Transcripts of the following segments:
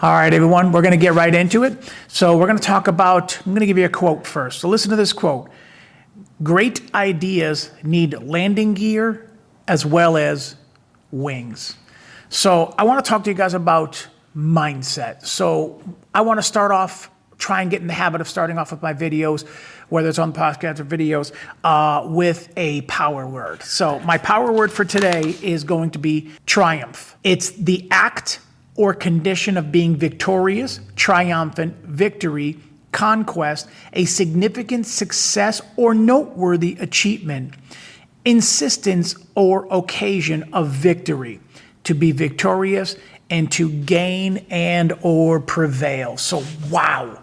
All right, everyone, we're going to get right into it. So we're going to talk about, I'm going to give you a quote first. So listen to this quote. Great ideas need landing gear as well as wings. So I want to talk to you guys about mindset. So I want to start off, try and get in the habit of starting off with my videos, whether it's on podcast or videos, with a power word. So my power word for today is going to be triumph. It's the act or condition of being victorious, triumphant, victory, conquest, a significant success or noteworthy achievement, insistence or occasion of victory, to be victorious and to gain and or prevail. So, wow.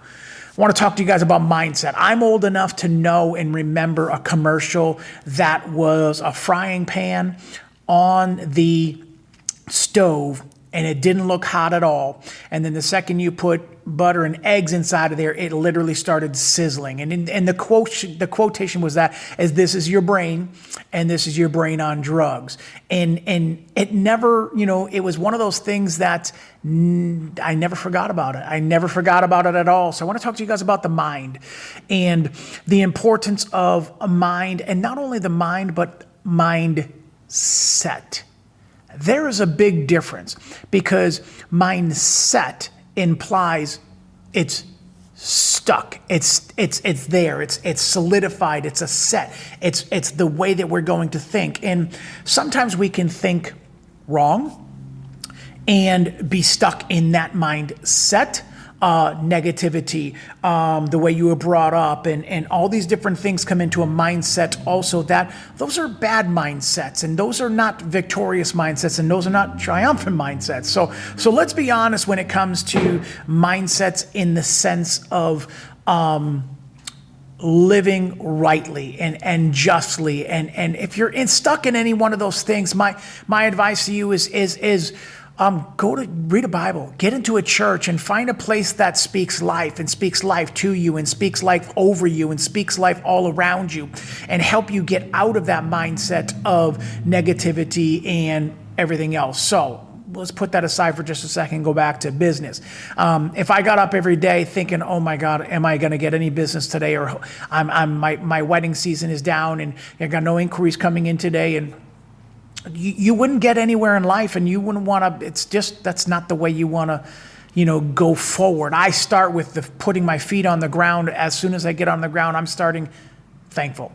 I want to talk to you guys about mindset. I'm old enough to know and remember a commercial that was a frying pan on the stove and it didn't look hot at all. And then the second you put butter and eggs inside of there, it literally started sizzling. And the quotation was that, as this is your brain, and this is your brain on drugs. And it never, it was one of those things that I never forgot about it. I never forgot about it at all. So I want to talk to you guys about the mind and the importance of a mind, and not only the mind, but mindset. There is a big difference, because mindset implies it's stuck. It's there. It's solidified. It's a set. It's the way that we're going to think. And sometimes we can think wrong and be stuck in that mindset. Negativity, the way you were brought up, and all these different things come into a mindset also, that those are bad mindsets, and those are not victorious mindsets, and those are not triumphant mindsets. So let's be honest when it comes to mindsets in the sense of living rightly and justly. And if you're stuck in any one of those things, my advice to you is go to read a Bible, get into a church, and find a place that speaks life, and speaks life to you, and speaks life over you, and speaks life all around you, and help you get out of that mindset of negativity and everything else. So let's put that aside for just a second and go back to business. If I got up every day thinking, oh my God, am I going to get any business today? Or my wedding season is down and I got no inquiries coming in today, and you wouldn't get anywhere in life, and you wouldn't want to, that's not the way you want to, go forward. I start with putting my feet on the ground. As soon as I get on the ground, I'm starting thankful.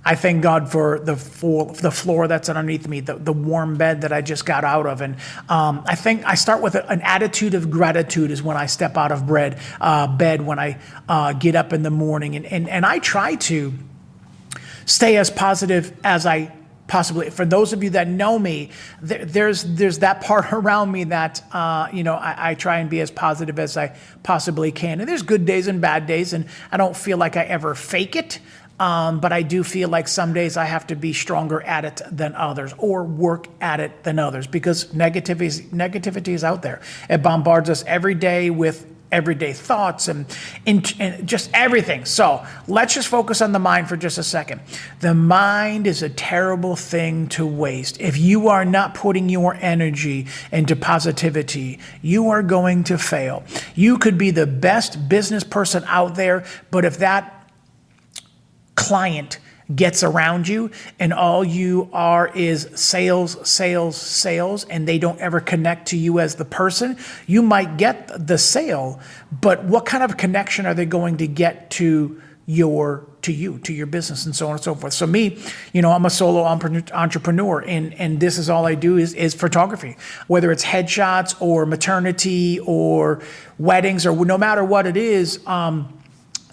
I thank God for the floor that's underneath me, the warm bed that I just got out of. And I start with an attitude of gratitude is when I step out of bed when I get up in the morning. And I try to stay as positive as I possibly. For those of you that know me, there's that part around me that, I try and be as positive as I possibly can. And there's good days and bad days, and I don't feel like I ever fake it. But I do feel like some days I have to be stronger at it than others, or work at it than others, because negativity is out there. It bombards us every day with everyday thoughts and just everything. So let's just focus on the mind for just a second. The mind is a terrible thing to waste. If you are not putting your energy into positivity, you are going to fail. You could be the best business person out there, but if that client gets around you and all you are is sales, and they don't ever connect to you as the person, you might get the sale, but what kind of connection are they going to get to your business, and so on and so forth. So me, I'm a solo entrepreneur, and this is all I do is photography, whether it's headshots or maternity or weddings, or no matter what it is.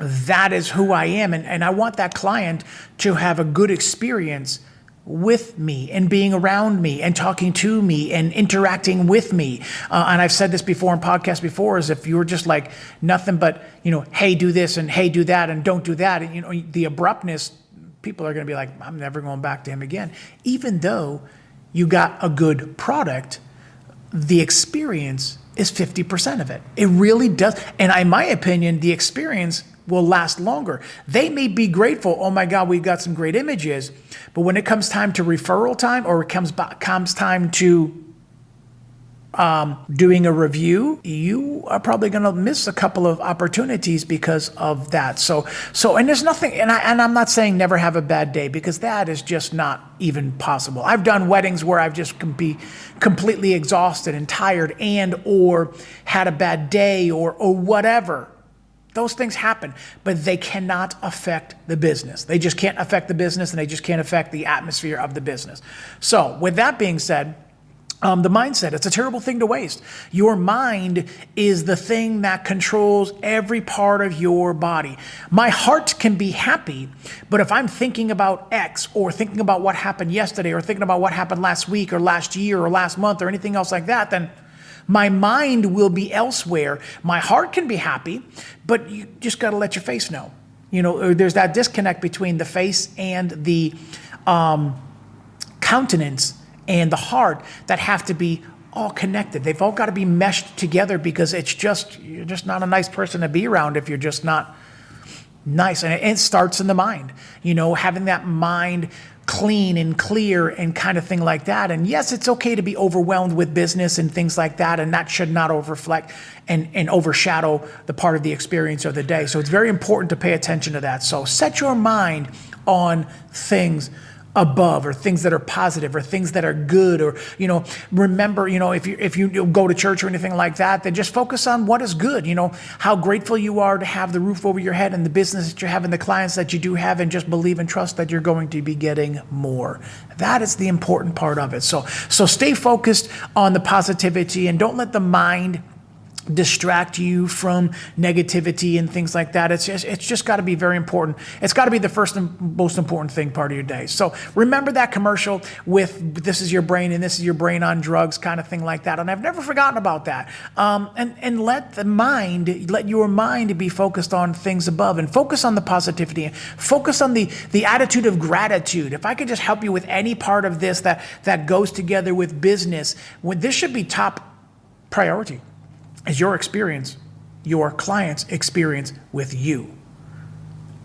That is who I am. And I want that client to have a good experience with me and being around me and talking to me and interacting with me. And I've said this before in podcasts before, is if you're just like nothing but, hey, do this and hey, do that and don't do that. And, the abruptness, people are going to be like, I'm never going back to him again. Even though you got a good product, the experience is 50% of it. It really does. And in my opinion, the experience will last longer. They may be grateful, oh my God, we've got some great images, but when it comes time to referral time, or it comes time to doing a review, you are probably going to miss a couple of opportunities because of that. So, and there's nothing, and I'm not saying never have a bad day, because that is just not even possible. I've done weddings where I've just can be completely exhausted and tired or had a bad day or whatever. Those things happen, but they cannot affect the business. They just can't affect the business, and they just can't affect the atmosphere of the business. So with that being said, the mindset, it's a terrible thing to waste. Your mind is the thing that controls every part of your body. My heart can be happy, but if I'm thinking about X or thinking about what happened yesterday or thinking about what happened last week or last year or last month or anything else like that, then my mind will be elsewhere. My heart can be happy, but you just got to let your face know. There's that disconnect between the face and the countenance and the heart that have to be all connected. They've all got to be meshed together, because you're just not a nice person to be around if you're just not nice. And it starts in the mind, having that mind clean and clear and kind of thing like that. And yes, it's okay to be overwhelmed with business and things like that, and that should not overflect and overshadow the part of the experience of the day. So it's very important to pay attention to that. So set your mind on things above, or things that are positive, or things that are good, or remember, if you go to church or anything like that, then just focus on what is good. How grateful you are to have the roof over your head and the business that you have and the clients that you do have, and just believe and trust that you're going to be getting more. That is the important part of it. So stay focused on the positivity, and don't let the mind distract you from negativity and things like that. It's just got to be very important. It's got to be the first and most important thing part of your day. So remember that commercial with "this is your brain and this is your brain on drugs" kind of thing like that. And I've never forgotten about that. And let your mind be focused on things above, and focus on the positivity, and focus on the attitude of gratitude. If I could just help you with any part of this that goes together with business, this should be top priority. Is your experience, your client's experience with you.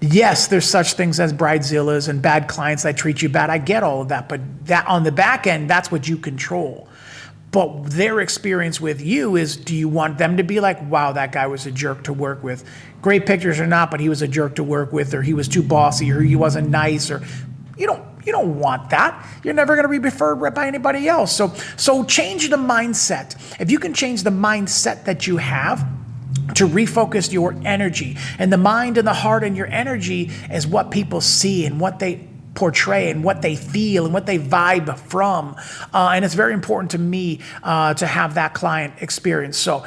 Yes, there's such things as bridezillas and bad clients that treat you bad. I get all of that, but that on the back end, that's what you control. But their experience with you is, do you want them to be like, wow, that guy was a jerk to work with? Great pictures or not, but he was a jerk to work with, or he was too bossy, or he wasn't nice, or you don't want that. You're never going to be preferred by anybody else. So change the mindset. If you can change the mindset that you have to refocus your energy, and the mind and the heart and your energy is what people see and what they portray and what they feel and what they vibe from. And it's very important to me to have that client experience. So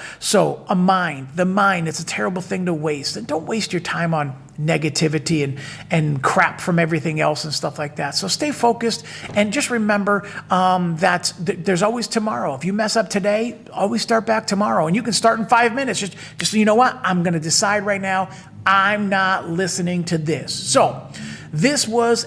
the mind, it's a terrible thing to waste. And don't waste your time on negativity and crap from everything else and stuff like that. So stay focused, and just remember that there's always tomorrow. If you mess up today, always start back tomorrow. And you can start in 5 minutes. Just you know what? I'm going to decide right now, I'm not listening to this. So this was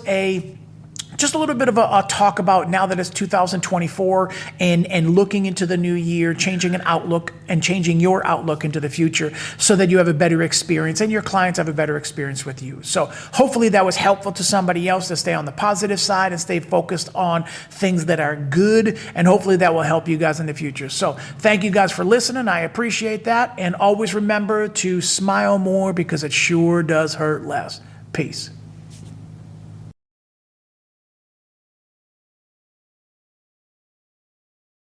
just a little bit of a talk about, now that it's 2024 and looking into the new year, changing an outlook and changing your outlook into the future so that you have a better experience and your clients have a better experience with you. So hopefully that was helpful to somebody else to stay on the positive side and stay focused on things that are good, and hopefully that will help you guys in the future. So thank you guys for listening. I appreciate that. And always remember to smile more, because it sure does hurt less. Peace.